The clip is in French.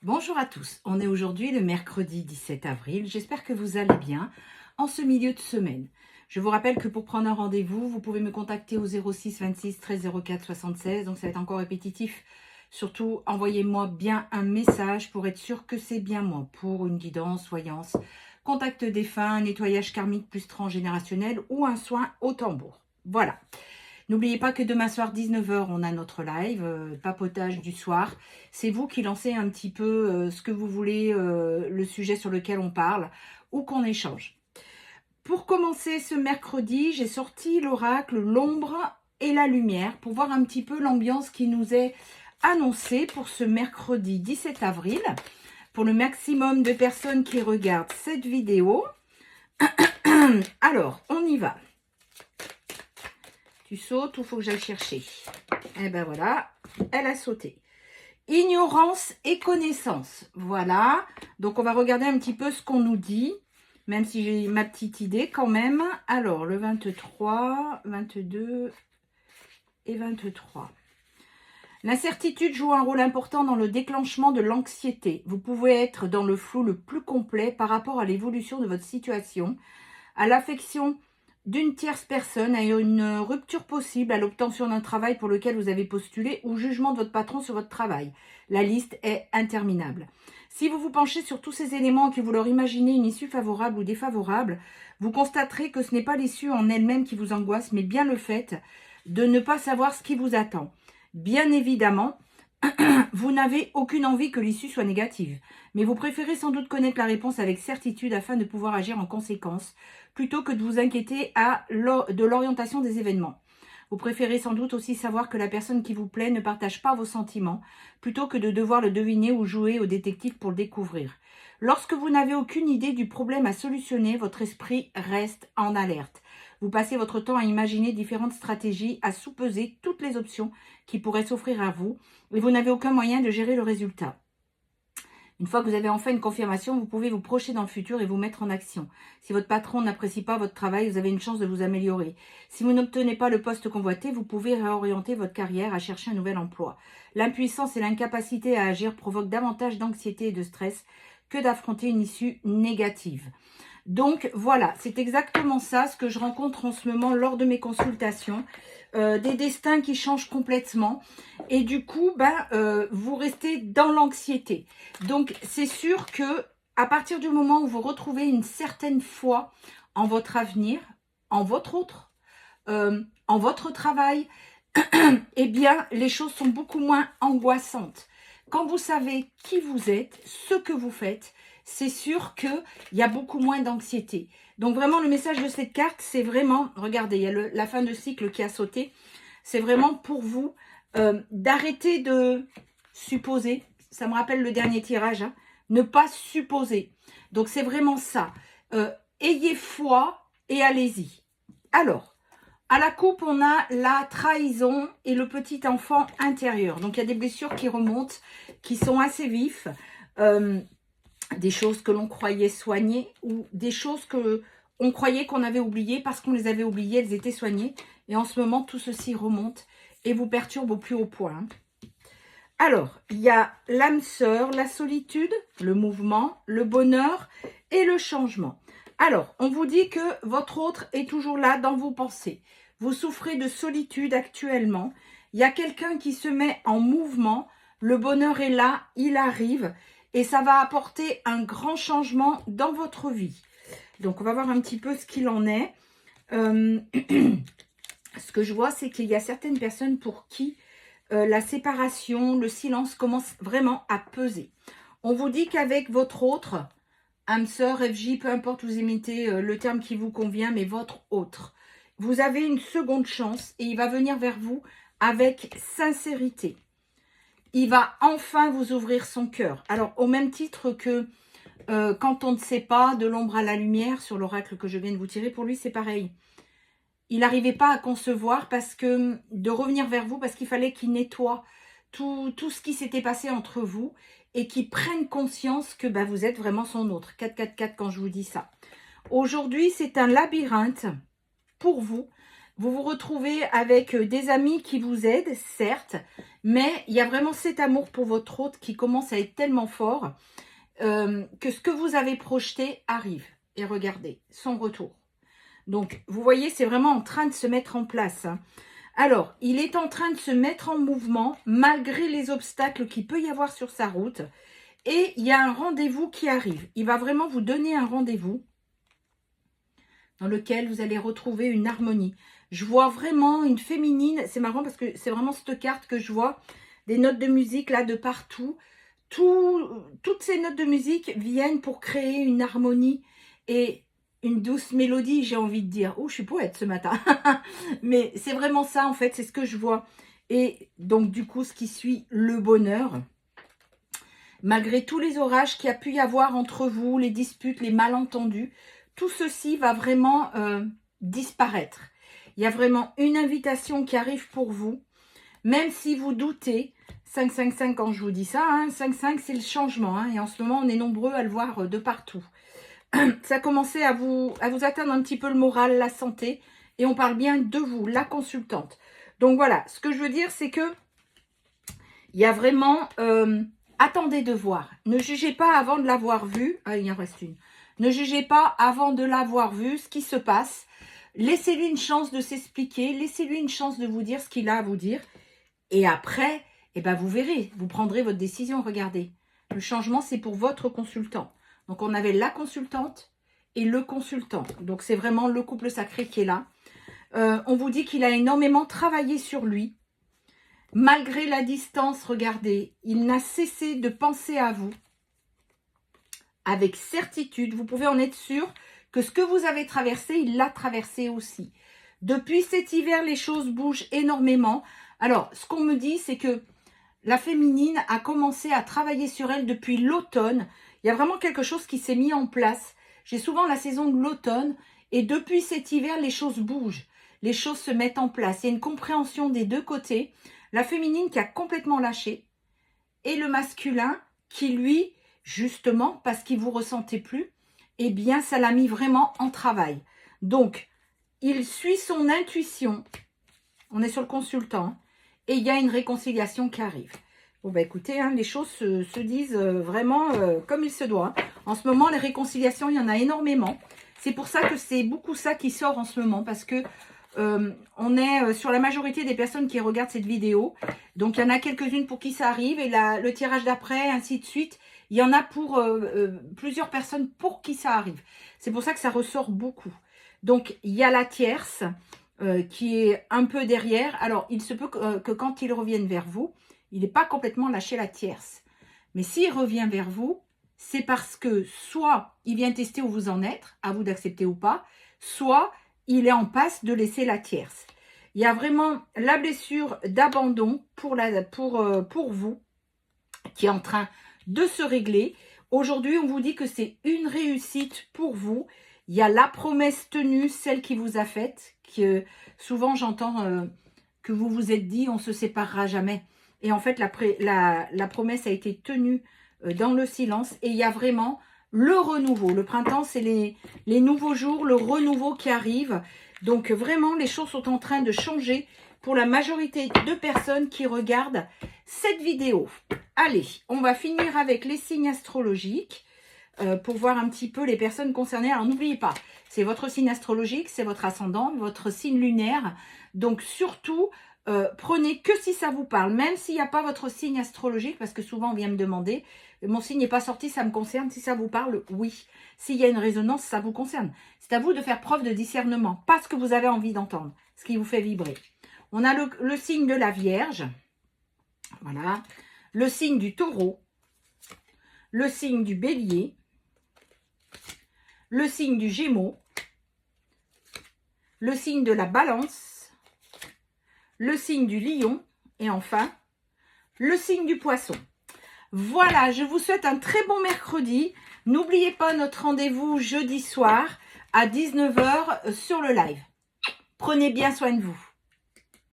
Bonjour à tous, on est aujourd'hui le mercredi 17 avril, j'espère que vous allez bien en ce milieu de semaine. Je vous rappelle que pour prendre un rendez-vous, vous pouvez me contacter au 06 26 13 04 76, donc ça va être encore répétitif. Surtout, envoyez-moi bien un message pour être sûr que c'est bien moi, pour une guidance, voyance, contact défunt, nettoyage karmique plus transgénérationnel ou un soin au tambour. Voilà. N'oubliez pas que demain soir, 19 h, on a notre live, papotage du soir. C'est vous qui lancez un petit peu ce que vous voulez, le sujet sur lequel on parle ou qu'on échange. Pour commencer ce mercredi, j'ai sorti l'oracle, l'ombre et la lumière pour voir un petit peu l'ambiance qui nous est annoncée pour ce mercredi 17 avril. Pour le maximum de personnes qui regardent cette vidéo. Alors, on y va. Tu sautes ou faut que j'aille chercher? Eh ben voilà, elle a sauté. Ignorance et connaissance. Voilà. Donc, on va regarder un petit peu ce qu'on nous dit, même si j'ai ma petite idée quand même. Alors, le 23, 22 et 23. L'incertitude joue un rôle important dans le déclenchement de l'anxiété. Vous pouvez être dans le flou le plus complet par rapport à l'évolution de votre situation, à l'affection d'une tierce personne, à une rupture possible, à l'obtention d'un travail pour lequel vous avez postulé ou jugement de votre patron sur votre travail. La liste est interminable. Si vous vous penchez sur tous ces éléments et que vous leur imaginez une issue favorable ou défavorable, vous constaterez que ce n'est pas l'issue en elle-même qui vous angoisse, mais bien le fait de ne pas savoir ce qui vous attend. Bien évidemment, vous n'avez aucune envie que l'issue soit négative, mais vous préférez sans doute connaître la réponse avec certitude afin de pouvoir agir en conséquence, plutôt que de vous inquiéter de l'orientation des événements. Vous préférez sans doute aussi savoir que la personne qui vous plaît ne partage pas vos sentiments, plutôt que de devoir le deviner ou jouer au détective pour le découvrir. Lorsque vous n'avez aucune idée du problème à solutionner, votre esprit reste en alerte. Vous passez votre temps à imaginer différentes stratégies, à sous-peser toutes les options qui pourraient s'offrir à vous, et vous n'avez aucun moyen de gérer le résultat. Une fois que vous avez enfin une confirmation, vous pouvez vous projeter dans le futur et vous mettre en action. Si votre patron n'apprécie pas votre travail, vous avez une chance de vous améliorer. Si vous n'obtenez pas le poste convoité, vous pouvez réorienter votre carrière à chercher un nouvel emploi. L'impuissance et l'incapacité à agir provoquent davantage d'anxiété et de stress que d'affronter une issue négative. Donc voilà, c'est exactement ça ce que je rencontre en ce moment lors de mes consultations. Des destins qui changent complètement et du coup, vous restez dans l'anxiété. Donc c'est sûr que à partir du moment où vous retrouvez une certaine foi en votre avenir, en votre en votre travail, eh bien les choses sont beaucoup moins angoissantes. Quand vous savez qui vous êtes, ce que vous faites, c'est sûr qu'il y a beaucoup moins d'anxiété. Donc vraiment, le message de cette carte, c'est vraiment, regardez, il y a la fin de cycle qui a sauté, c'est vraiment pour vous d'arrêter de supposer, ça me rappelle le dernier tirage, hein, ne pas supposer. Donc c'est vraiment ça. Ayez foi et allez-y. Alors, à la coupe, on a la trahison et le petit enfant intérieur. Donc, il y a des blessures qui remontent, qui sont assez vives. Des choses que l'on croyait soignées ou des choses que on croyait qu'on avait oubliées parce qu'on les avait oubliées, elles étaient soignées. Et en ce moment, tout ceci remonte et vous perturbe au plus haut point. Alors, il y a l'âme sœur, la solitude, le mouvement, le bonheur et le changement. Alors, on vous dit que votre autre est toujours là dans vos pensées. Vous souffrez de solitude actuellement. Il y a quelqu'un qui se met en mouvement. Le bonheur est là, il arrive. Et ça va apporter un grand changement dans votre vie. Donc, on va voir un petit peu ce qu'il en est. Ce que je vois, c'est qu'il y a certaines personnes pour qui la séparation, le silence commence vraiment à peser. On vous dit qu'avec votre autre, âme sœur, FJ, peu importe, vous imitez le terme qui vous convient, mais votre autre, vous avez une seconde chance et il va venir vers vous avec sincérité. Il va enfin vous ouvrir son cœur. Alors, au même titre que quand on ne sait pas, de l'ombre à la lumière, sur l'oracle que je viens de vous tirer, pour lui, c'est pareil. Il n'arrivait pas à concevoir de revenir vers vous parce qu'il fallait qu'il nettoie tout ce qui s'était passé entre vous et qu'il prenne conscience que vous êtes vraiment son autre. 444 quand je vous dis ça. Aujourd'hui, c'est un labyrinthe pour vous Vous vous retrouvez avec des amis qui vous aident, certes, mais il y a vraiment cet amour pour votre hôte qui commence à être tellement fort que ce que vous avez projeté arrive. Et regardez, son retour. Donc, vous voyez, c'est vraiment en train de se mettre en place. Hein. Alors, il est en train de se mettre en mouvement malgré les obstacles qu'il peut y avoir sur sa route. Et il y a un rendez-vous qui arrive. Il va vraiment vous donner un rendez-vous dans lequel vous allez retrouver une harmonie. Je vois vraiment une féminine. C'est marrant parce que c'est vraiment cette carte que je vois. Des notes de musique là de partout. Toutes ces notes de musique viennent pour créer une harmonie et une douce mélodie, j'ai envie de dire. Oh, je suis poète ce matin. Mais c'est vraiment ça en fait, c'est ce que je vois. Et donc du coup, ce qui suit, le bonheur. Malgré tous les orages qu'il y a pu y avoir entre vous, les disputes, les malentendus, tout ceci va vraiment disparaître. Il y a vraiment une invitation qui arrive pour vous. Même si vous doutez, 5-5-5 quand je vous dis ça, hein, 5-5 c'est le changement. Hein, et en ce moment, on est nombreux à le voir de partout. Ça a commencé à vous atteindre un petit peu le moral, la santé. Et on parle bien de vous, la consultante. Donc voilà, ce que je veux dire, c'est que il y a vraiment... attendez de voir. Ne jugez pas avant de l'avoir vu. Ah, il en reste une. Ne jugez pas avant de l'avoir vu ce qui se passe. Laissez-lui une chance de s'expliquer. Laissez-lui une chance de vous dire ce qu'il a à vous dire. Et après, eh ben, vous verrez. Vous prendrez votre décision. Regardez. Le changement, c'est pour votre consultant. Donc, on avait la consultante et le consultant. Donc, c'est vraiment le couple sacré qui est là. On vous dit qu'il a énormément travaillé sur lui. Malgré la distance, regardez, il n'a cessé de penser à vous. Avec certitude, vous pouvez en être sûr que ce que vous avez traversé, il l'a traversé aussi. Depuis cet hiver, les choses bougent énormément. Alors, ce qu'on me dit, c'est que la féminine a commencé à travailler sur elle depuis l'automne. Il y a vraiment quelque chose qui s'est mis en place. J'ai souvent la saison de l'automne et depuis cet hiver, les choses bougent. Les choses se mettent en place. Il y a une compréhension des deux côtés. La féminine qui a complètement lâché et le masculin qui, lui, justement, parce qu'il ne vous ressentait plus, eh bien, ça l'a mis vraiment en travail. Donc, il suit son intuition. On est sur le consultant. Et il y a une réconciliation qui arrive. Bon, bah écoutez, hein, les choses se disent vraiment comme il se doit. En ce moment, les réconciliations, il y en a énormément. C'est pour ça que c'est beaucoup ça qui sort en ce moment. Parce que on est sur la majorité des personnes qui regardent cette vidéo. Donc, il y en a quelques-unes pour qui ça arrive. Et le tirage d'après, ainsi de suite. Il y en a pour plusieurs personnes pour qui ça arrive. C'est pour ça que ça ressort beaucoup. Donc, il y a la tierce qui est un peu derrière. Alors, il se peut que quand il revienne vers vous, il n'est pas complètement lâché la tierce. Mais s'il revient vers vous, c'est parce que soit il vient tester où vous en êtes, à vous d'accepter ou pas, soit il est en passe de laisser la tierce. Il y a vraiment la blessure d'abandon pour vous qui est en train de se régler. Aujourd'hui, on vous dit que c'est une réussite pour vous. Il y a la promesse tenue, celle qui vous a faite. Souvent, j'entends que vous vous êtes dit, on ne se séparera jamais. Et en fait, la promesse a été tenue dans le silence. Et il y a vraiment le renouveau. Le printemps, c'est les nouveaux jours, le renouveau qui arrive. Donc, vraiment, les choses sont en train de changer pour la majorité de personnes qui regardent cette vidéo. Allez, on va finir avec les signes astrologiques pour voir un petit peu les personnes concernées. Alors, n'oubliez pas, c'est votre signe astrologique, c'est votre ascendant, votre signe lunaire. Donc, surtout, prenez que si ça vous parle, même s'il n'y a pas votre signe astrologique, parce que souvent, on vient me demander, mon signe n'est pas sorti, ça me concerne. Si ça vous parle, oui. S'il y a une résonance, ça vous concerne. C'est à vous de faire preuve de discernement, pas ce que vous avez envie d'entendre, ce qui vous fait vibrer. On a le signe de la Vierge, voilà, le signe du Taureau, le signe du Bélier, le signe du Gémeaux, le signe de la Balance, le signe du Lion et enfin, le signe du Poisson. Voilà, je vous souhaite un très bon mercredi. N'oubliez pas notre rendez-vous jeudi soir à 19 h sur le live. Prenez bien soin de vous.